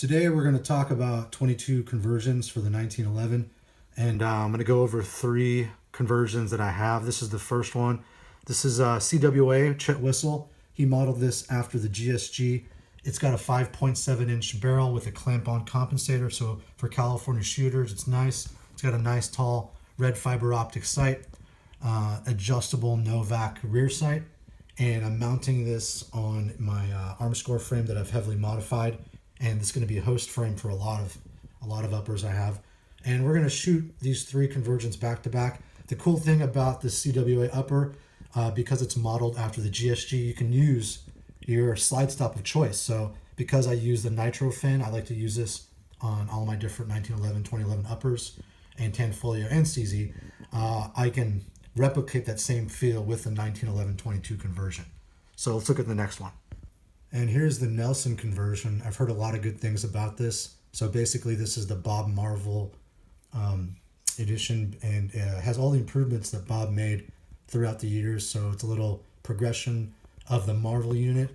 Today we're going to talk about 22 conversions for the 1911, and I'm going to go over 3 conversions that I have. This is the first one. This is CWA, Chet Whistle. He modeled this after the GSG. It's got a 5.7-inch barrel with a clamp-on compensator, so for California shooters, it's nice. It's got a nice tall red fiber optic sight, adjustable no-vac rear sight, and I'm mounting this on my Armscore frame that I've heavily modified, and it's going to be a host frame for a lot of uppers I have. And we're going to shoot these 3 conversions back to back. The cool thing about the CWA upper, because it's modeled after the GSG, you can use your slide stop of choice. So because I use the nitro fin, I like to use this on all my different 1911, 2011 uppers and Tanfoglio and CZ. I can replicate that same feel with the 1911 22 conversion. So let's look at the next one. And here's the Nelson conversion. I've heard a lot of good things about this. So basically this is the Bob Marvel edition, and has all the improvements that Bob made throughout the years. So it's a little progression of the Marvel unit,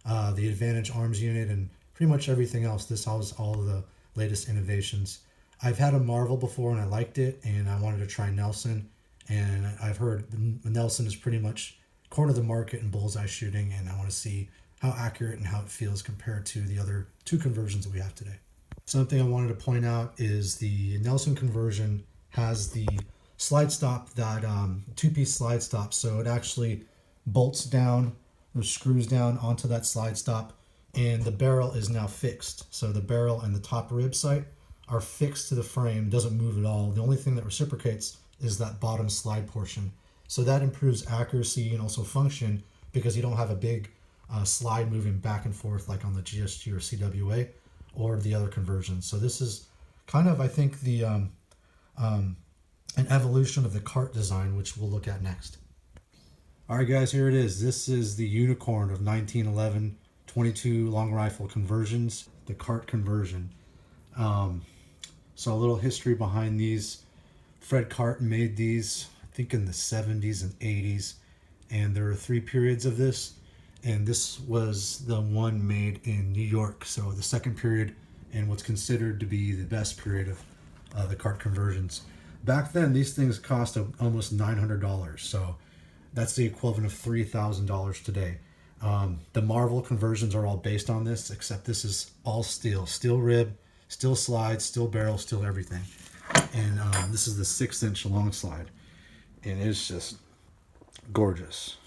the Advantage Arms unit, and pretty much everything else. This has all of the latest innovations. I've had a Marvel before and I liked it, and I wanted to try Nelson. And I've heard Nelson is pretty much corner of the market in bullseye shooting, and I want to see how accurate and how it feels compared to the other 2 conversions that we have today. Something I wanted to point out is the Nelson conversion has the slide stop, that 2-piece slide stop. So it actually bolts down or screws down onto that slide stop, and the barrel is now fixed. So the barrel and the top rib sight are fixed to the frame, doesn't move at all. The only thing that reciprocates is that bottom slide portion. So that improves accuracy and also function, because you don't have a big slide moving back and forth like on the GSG or CWA or the other conversions. So this is kind of, I think, the an evolution of the Kart design, which we'll look at next. All right, guys, here it is. This is the unicorn of 1911 22 long rifle conversions, the Kart conversion. So a little history behind these. Fred Kart made these, I think, in the 70s and 80s, and there are 3 periods of this, and this was the one made in New York. So the second period, and what's considered to be the best period of the Kart conversions. Back then, these things cost almost $900, so that's the equivalent of $3,000 today. The Marvel conversions are all based on this, except this is all steel rib, steel slide, steel barrel, steel everything. And this is the 6-inch long slide, and it's just gorgeous.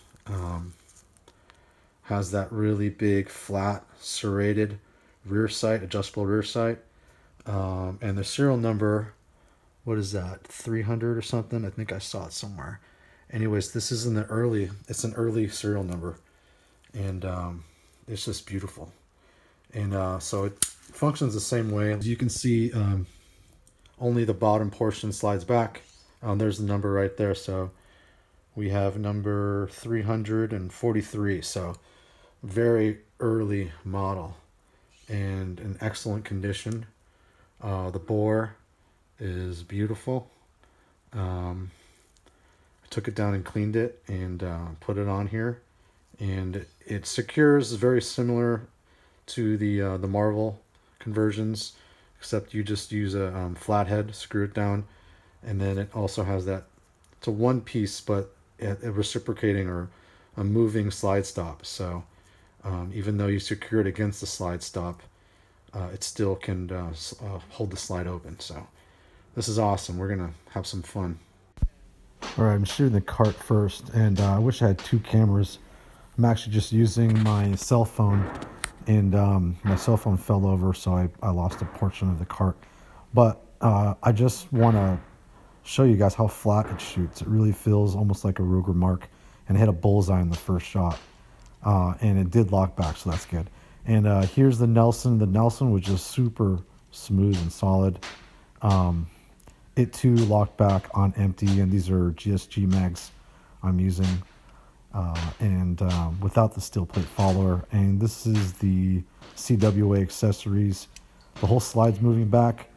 Has that really big flat serrated rear sight, adjustable rear sight, and the serial number, what is that, 300 or something? I think I saw it somewhere. Anyways, this is it's an early serial number, and it's just beautiful. And so it functions the same way. As you can see, only the bottom portion slides back. There's the number right there. So we have number 343. So very early model and in excellent condition. The bore is beautiful. I took it down and cleaned it and put it on here, and it secures very similar to the Marvel conversions, except you just use a flathead, screw it down, and then it also has that, it's a 1-piece but a reciprocating or a moving slide stop. So even though you secure it against the slide stop, it still can hold the slide open. So this is awesome. We're gonna have some fun. All right, I'm shooting the Kart first, and I wish I had 2 cameras. I'm actually just using my cell phone, and my cell phone fell over, so I lost a portion of the Kart. But I just want to show you guys how flat it shoots. It really feels almost like a Ruger Mark, and it hit a bullseye in the first shot. And it did lock back, so that's good. And here's the Nelson. The Nelson was just super smooth and solid. It too locked back on empty, and these are GSG mags I'm using, and without the steel plate follower. And this is the CWA accessories. The whole slide's moving back,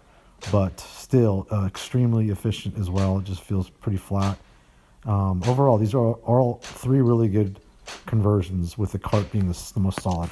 but still extremely efficient as well. It just feels pretty flat. Overall, these are all 3 really good conversions, with the Kart being the most solid.